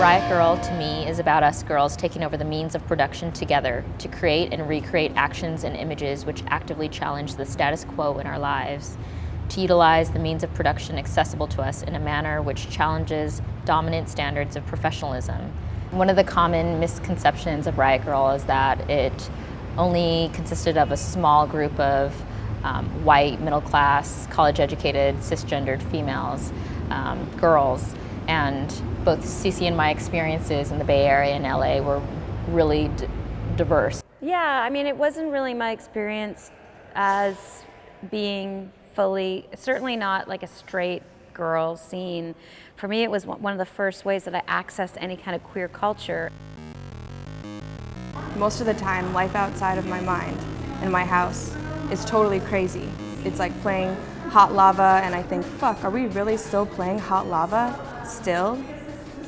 Riot Grrrl, to me, is about us girls taking over the means of production together to create and recreate actions and images which actively challenge the status quo in our lives, to utilize the means of production accessible to us in a manner which challenges dominant standards of professionalism. One of the common misconceptions of Riot Grrrl is that it only consisted of a small group of white, middle-class, college-educated, cisgendered females, girls, and both Ceci and my experiences in the Bay Area and LA were really diverse. Yeah, I mean, it wasn't really my experience as being fully, certainly not like a straight girl scene. For me, it was one of the first ways that I accessed any kind of queer culture. Most of the time, life outside of my mind and my house is totally crazy. It's like playing Hot Lava, and I think, fuck, are we really still playing Hot Lava? Still?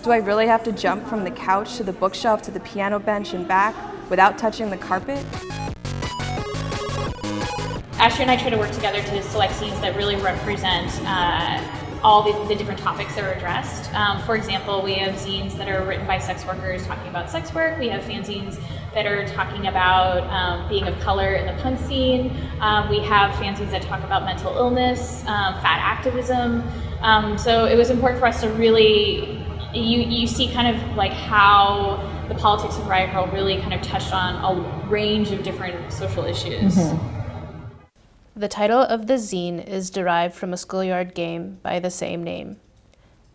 Do I really have to jump from the couch to the bookshelf to the piano bench and back without touching the carpet? Astria and I try to work together to select scenes that really represent all the different topics that are addressed. For example, we have zines that are written by sex workers talking about sex work. We have fanzines that are talking about being of color in the punk scene. We have fanzines that talk about mental illness, fat activism. So it was important for us to really, you see kind of like how the politics of Riot Grrrl really kind of touched on a range of different social issues. Mm-hmm. The title of the zine is derived from a schoolyard game by the same name.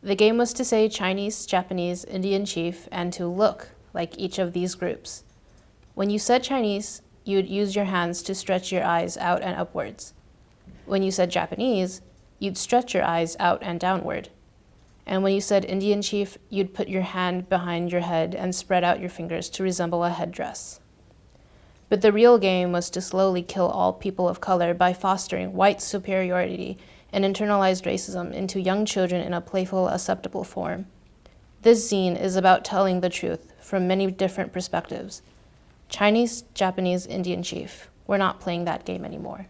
The game was to say Chinese, Japanese, Indian chief, and to look like each of these groups. When you said Chinese, you'd use your hands to stretch your eyes out and upwards. When you said Japanese, you'd stretch your eyes out and downward. And when you said Indian chief, you'd put your hand behind your head and spread out your fingers to resemble a headdress. But the real game was to slowly kill all people of color by fostering white superiority and internalized racism into young children in a playful, acceptable form. This zine is about telling the truth from many different perspectives. Chinese, Japanese, Indian chief. We're not playing that game anymore.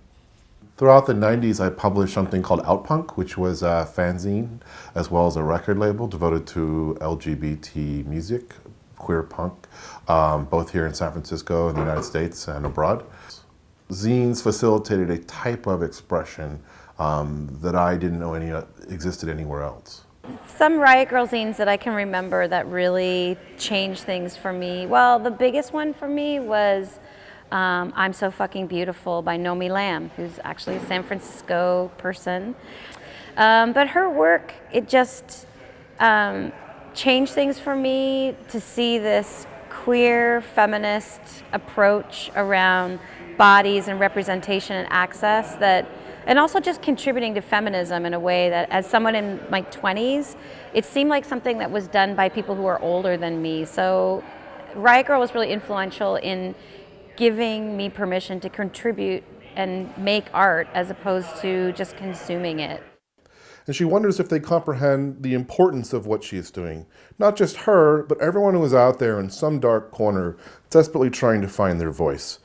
Throughout the 90s, I published something called Outpunk, which was a fanzine as well as a record label devoted to LGBT music, queer punk, both here in San Francisco in the United States and abroad. Zines facilitated a type of expression that I didn't know existed anywhere else. Some Riot Grrrl zines that I can remember that really changed things for me. Well, the biggest one for me was I'm So Fucking Beautiful by Nomi Lam, who's actually a San Francisco person. But her work, it just changed things for me to see this queer feminist approach around bodies and representation and access and also just contributing to feminism in a way that, as someone in my 20s, it seemed like something that was done by people who are older than me. So Riot Grrrl was really influential in giving me permission to contribute and make art as opposed to just consuming it. And she wonders if they comprehend the importance of what she is doing. Not just her, but everyone who is out there in some dark corner desperately trying to find their voice,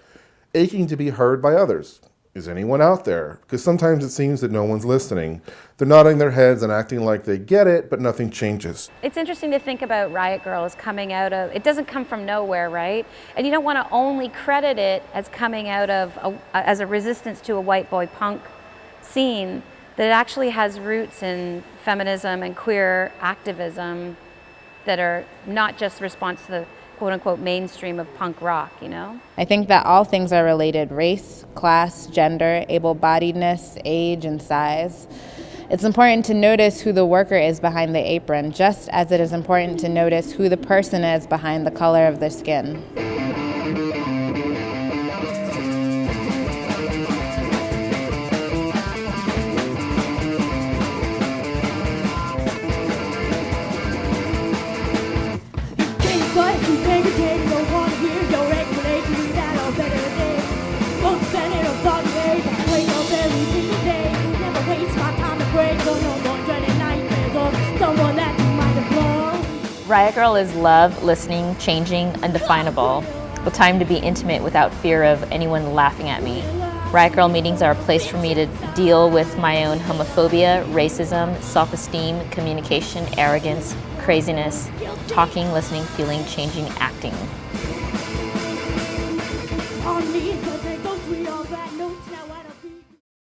aching to be heard by others. Is anyone out there? Because sometimes it seems that no one's listening. They're nodding their heads and acting like they get it, but nothing changes. It's interesting to think about Riot Grrrl as coming out of, it doesn't come from nowhere, right? And you don't want to only credit it as coming out of, as a resistance to a white boy punk scene, that it actually has roots in feminism and queer activism that are not just response to the quote-unquote mainstream of punk rock, you know? I think that all things are related: race, class, gender, able-bodiedness, age, and size. It's important to notice who the worker is behind the apron, just as it is important to notice who the person is behind the color of their skin. Riot Grrrl is love, listening, changing, undefinable, a time to be intimate without fear of anyone laughing at me. Riot Grrrl meetings are a place for me to deal with my own homophobia, racism, self-esteem, communication, arrogance, craziness, talking, listening, feeling, changing, acting. On me, 'cause they go sweet on bad notes now.